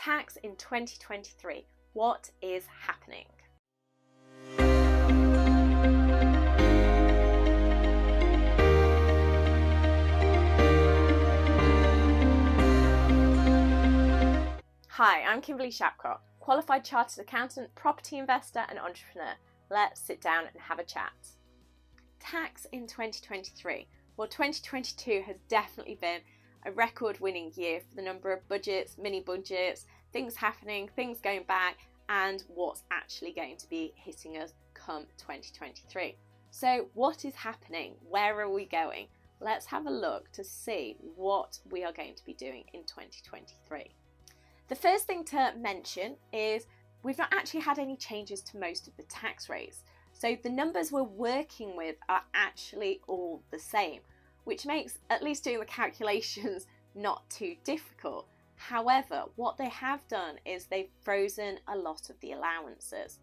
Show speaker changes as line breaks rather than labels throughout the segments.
Tax in 2023. What is happening? Hi, I'm Kimberly Shapcotts, qualified chartered accountant, property investor and entrepreneur. Let's sit down and have a chat. Tax in 2023. Well, 2022 has definitely been a record-winning year for the number of budgets, mini budgets, things happening, things going back, and what's actually going to be hitting us come 2023. So what is happening? Where are we going? Let's have a look to see what we are going to be doing in 2023. The first thing to mention is we've not actually had any changes to most of the tax rates. So the numbers we're working with are actually all the same, which makes at least doing the calculations not too difficult. However, what they have done is they've frozen a lot of the allowances.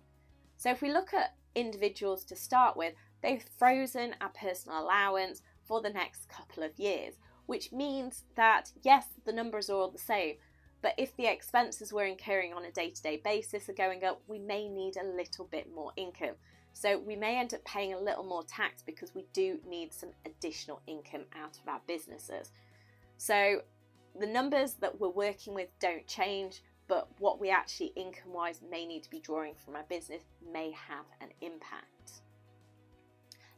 So if we look at individuals to start with, they've frozen our personal allowance for the next couple of years, which means that yes, the numbers are all the same, but if the expenses we're incurring on a day-to-day basis are going up, we may need a little bit more income. So we may end up paying a little more tax because we do need some additional income out of our businesses. So the numbers that we're working with don't change, but what we actually income-wise may need to be drawing from our business may have an impact.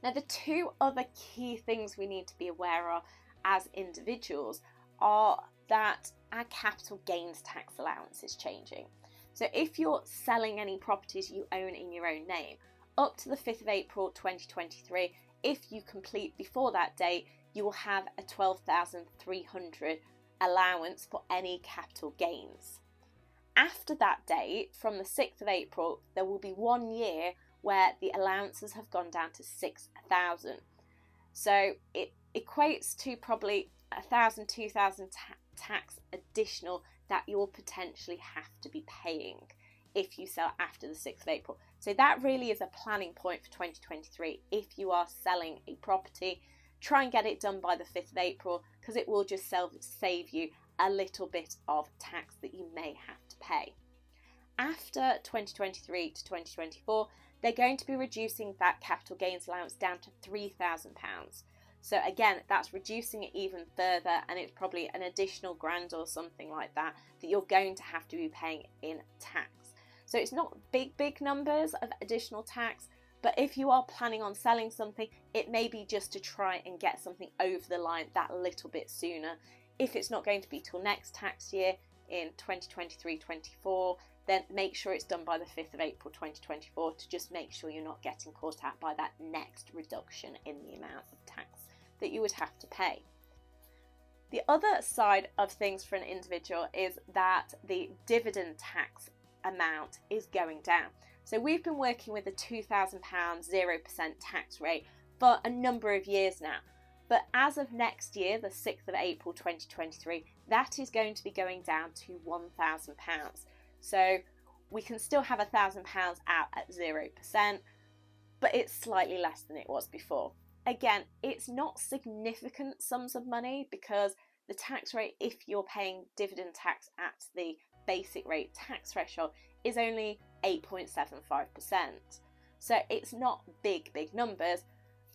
Now, the two other key things we need to be aware of as individuals are that our capital gains tax allowance is changing. So if you're selling any properties you own in your own name, up to the 5th of April 2023, if you complete before that date, you will have a $12,300 allowance for any capital gains. After that date, from the 6th of April, there will be 1 year where the allowances have gone down to $6,000. So it equates to probably $1,000, $2,000 tax additional that you'll potentially have to be paying if you sell after the 6th of April. So that really is a planning point for 2023. If you are selling a property, try and get it done by the 5th of April because it will just save you a little bit of tax that you may have to pay. After 2023 to 2024, they're going to be reducing that capital gains allowance down to £3,000. So again, that's reducing it even further, and it's probably an additional grand or something like that that you're going to have to be paying in tax. So it's not big numbers of additional tax, but if you are planning on selling something, it may be just to try and get something over the line that little bit sooner. If it's not going to be till next tax year in 2023-24, then make sure it's done by the 5th of April 2024 to just make sure you're not getting caught out by that next reduction in the amount of tax that you would have to pay. The other side of things for an individual is that the dividend tax amount is going down. So we've been working with a £2,000 0% tax rate for a number of years now. But as of next year, the 6th of April 2023, that is going to be going down to £1,000. So we can still have £1,000 out at 0%, but it's slightly less than it was before. Again, it's not significant sums of money because the tax rate, if you're paying dividend tax at the basic rate tax threshold, is only 8.75%. So it's not big numbers,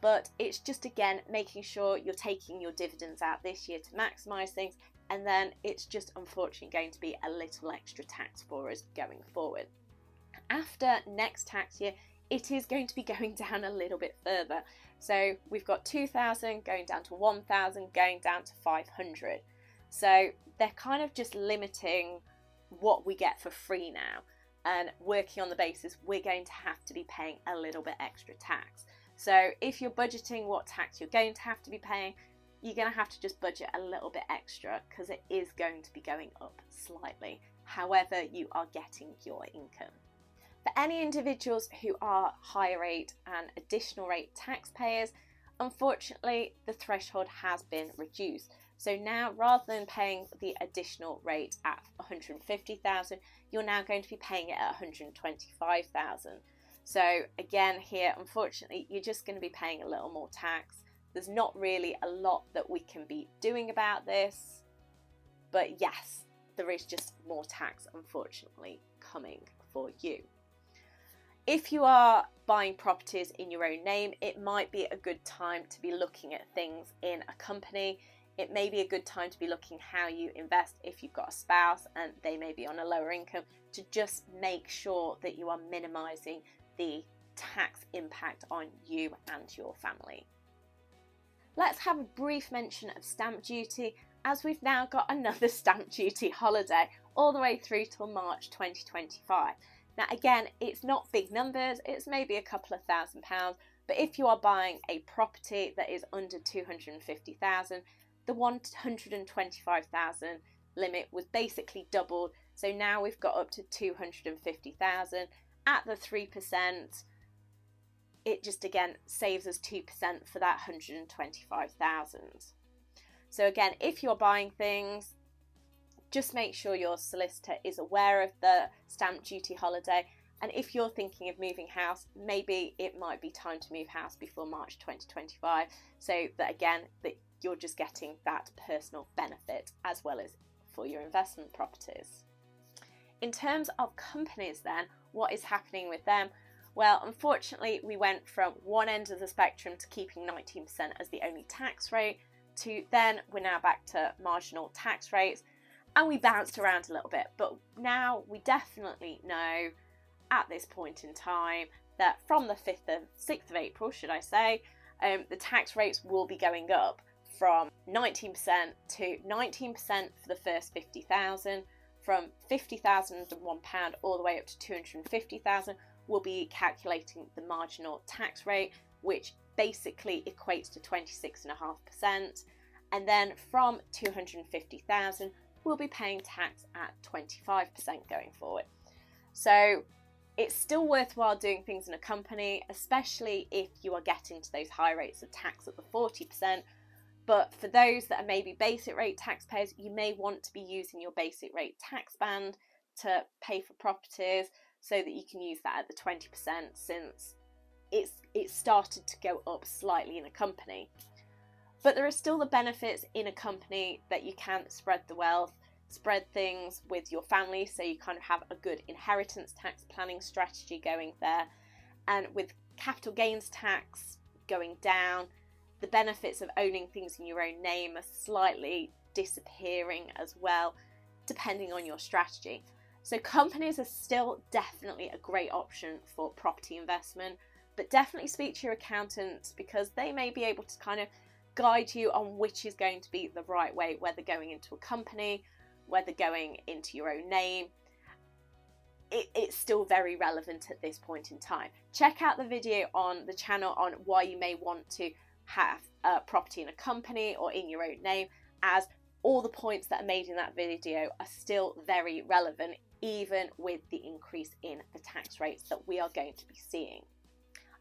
but it's just, again, making sure you're taking your dividends out this year to maximise things, and then it's just unfortunately going to be a little extra tax for us going forward. After next tax year, it is going to be going down a little bit further. So we've got 2,000 going down to 1,000, going down to 500. So they're kind of just limiting what we get for free now and working on the basis we're going to have to be paying a little bit extra tax. So if you're budgeting what tax you're going to have to be paying, you're going to have to just budget a little bit extra because it is going to be going up slightly. However, you are getting your income. For any individuals who are higher rate and additional rate taxpayers, unfortunately, the threshold has been reduced. So now, rather than paying the additional rate at $150,000, you're now going to be paying it at $125,000. So again, here, unfortunately, you're just going to be paying a little more tax. There's not really a lot that we can be doing about this, but yes, there is just more tax, unfortunately, coming for you. If you are buying properties in your own name, it might be a good time to be looking at things in a company. It may be a good time to be looking how you invest if you've got a spouse and they may be on a lower income, to just make sure that you are minimising the tax impact on you and your family. Let's have a brief mention of stamp duty, as we've now got another stamp duty holiday all the way through till March 2025. Now again, it's not big numbers, it's maybe a couple of £1,000, but if you are buying a property that is under 250,000, the 125,000 limit was basically doubled, so now we've got up to 250,000 at the 3%. It just again saves us 2% for that 125,000. So again, if you're buying things, just make sure your solicitor is aware of the stamp duty holiday, and if you're thinking of moving house, maybe it might be time to move house before March 2025, so that again that you're just getting that personal benefit as well as for your investment properties. In terms of companies then, what is happening with them? Well, unfortunately, we went from one end of the spectrum to keeping 19% as the only tax rate, to then we're now back to marginal tax rates, and we bounced around a little bit, but now we definitely know at this point in time that from the 6th of April, should I say, the tax rates will be going up from 19% to 19% for the first 50,000, from £50,001 all the way up to 250,000. We'll be calculating the marginal tax rate, which basically equates to 26.5%, and then from 250,000 we'll be paying tax at 25% going forward. So it's still worthwhile doing things in a company, especially if you are getting to those high rates of tax at the 40%. But for those that are maybe basic rate taxpayers, you may want to be using your basic rate tax band to pay for properties, so that you can use that at the 20%, since it's started to go up slightly in a company. But there are still the benefits in a company that you can spread the wealth, spread things with your family, so you kind of have a good inheritance tax planning strategy going there. And with capital gains tax going down, the benefits of owning things in your own name are slightly disappearing as well, depending on your strategy. So companies are still definitely a great option for property investment, but definitely speak to your accountant, because they may be able to kind of guide you on which is going to be the right way, whether going into a company, whether going into your own name. It's still very relevant at this point in time. Check out the video on the channel on why you may want to have a property in a company or in your own name, as all the points that are made in that video are still very relevant, even with the increase in the tax rates that we are going to be seeing.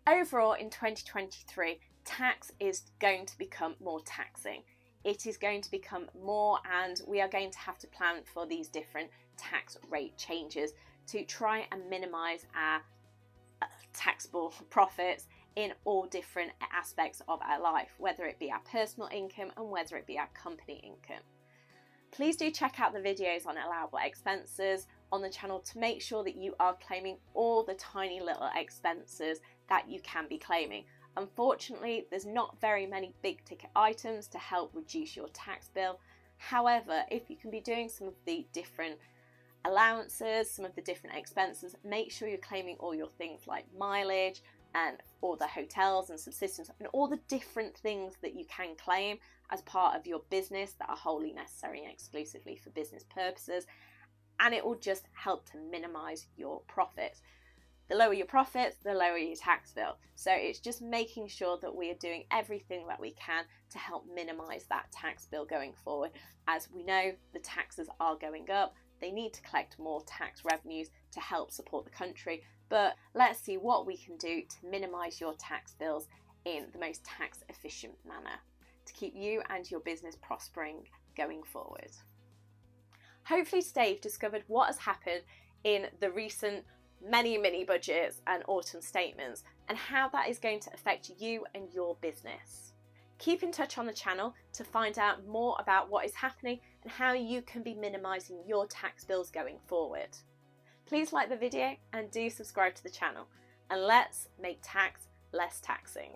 Overall, in 2023, tax is going to become more taxing. It is going to become more, and we are going to have to plan for these different tax rate changes to try and minimise our taxable profits in all different aspects of our life, whether it be our personal income and whether it be our company income. Please do check out the videos on allowable expenses on the channel to make sure that you are claiming all the tiny little expenses that you can be claiming. Unfortunately, there's not very many big ticket items to help reduce your tax bill. However, if you can be doing some of the different allowances, some of the different expenses, make sure you're claiming all your things like mileage and all the hotels and subsistence and all the different things that you can claim as part of your business that are wholly necessary and exclusively for business purposes, and it will just help to minimise your profits. The lower your profits, the lower your tax bill. So it's just making sure that we are doing everything that we can to help minimise that tax bill going forward. As we know, the taxes are going up. They need to collect more tax revenues to help support the country. But let's see what we can do to minimise your tax bills in the most tax efficient manner to keep you and your business prospering going forward. Hopefully today you've discovered what has happened in the recent mini budgets and autumn statements and how that is going to affect you and your business. Keep in touch on the channel to find out more about what is happening and how you can be minimising your tax bills going forward. Please like the video and do subscribe to the channel, and let's make tax less taxing.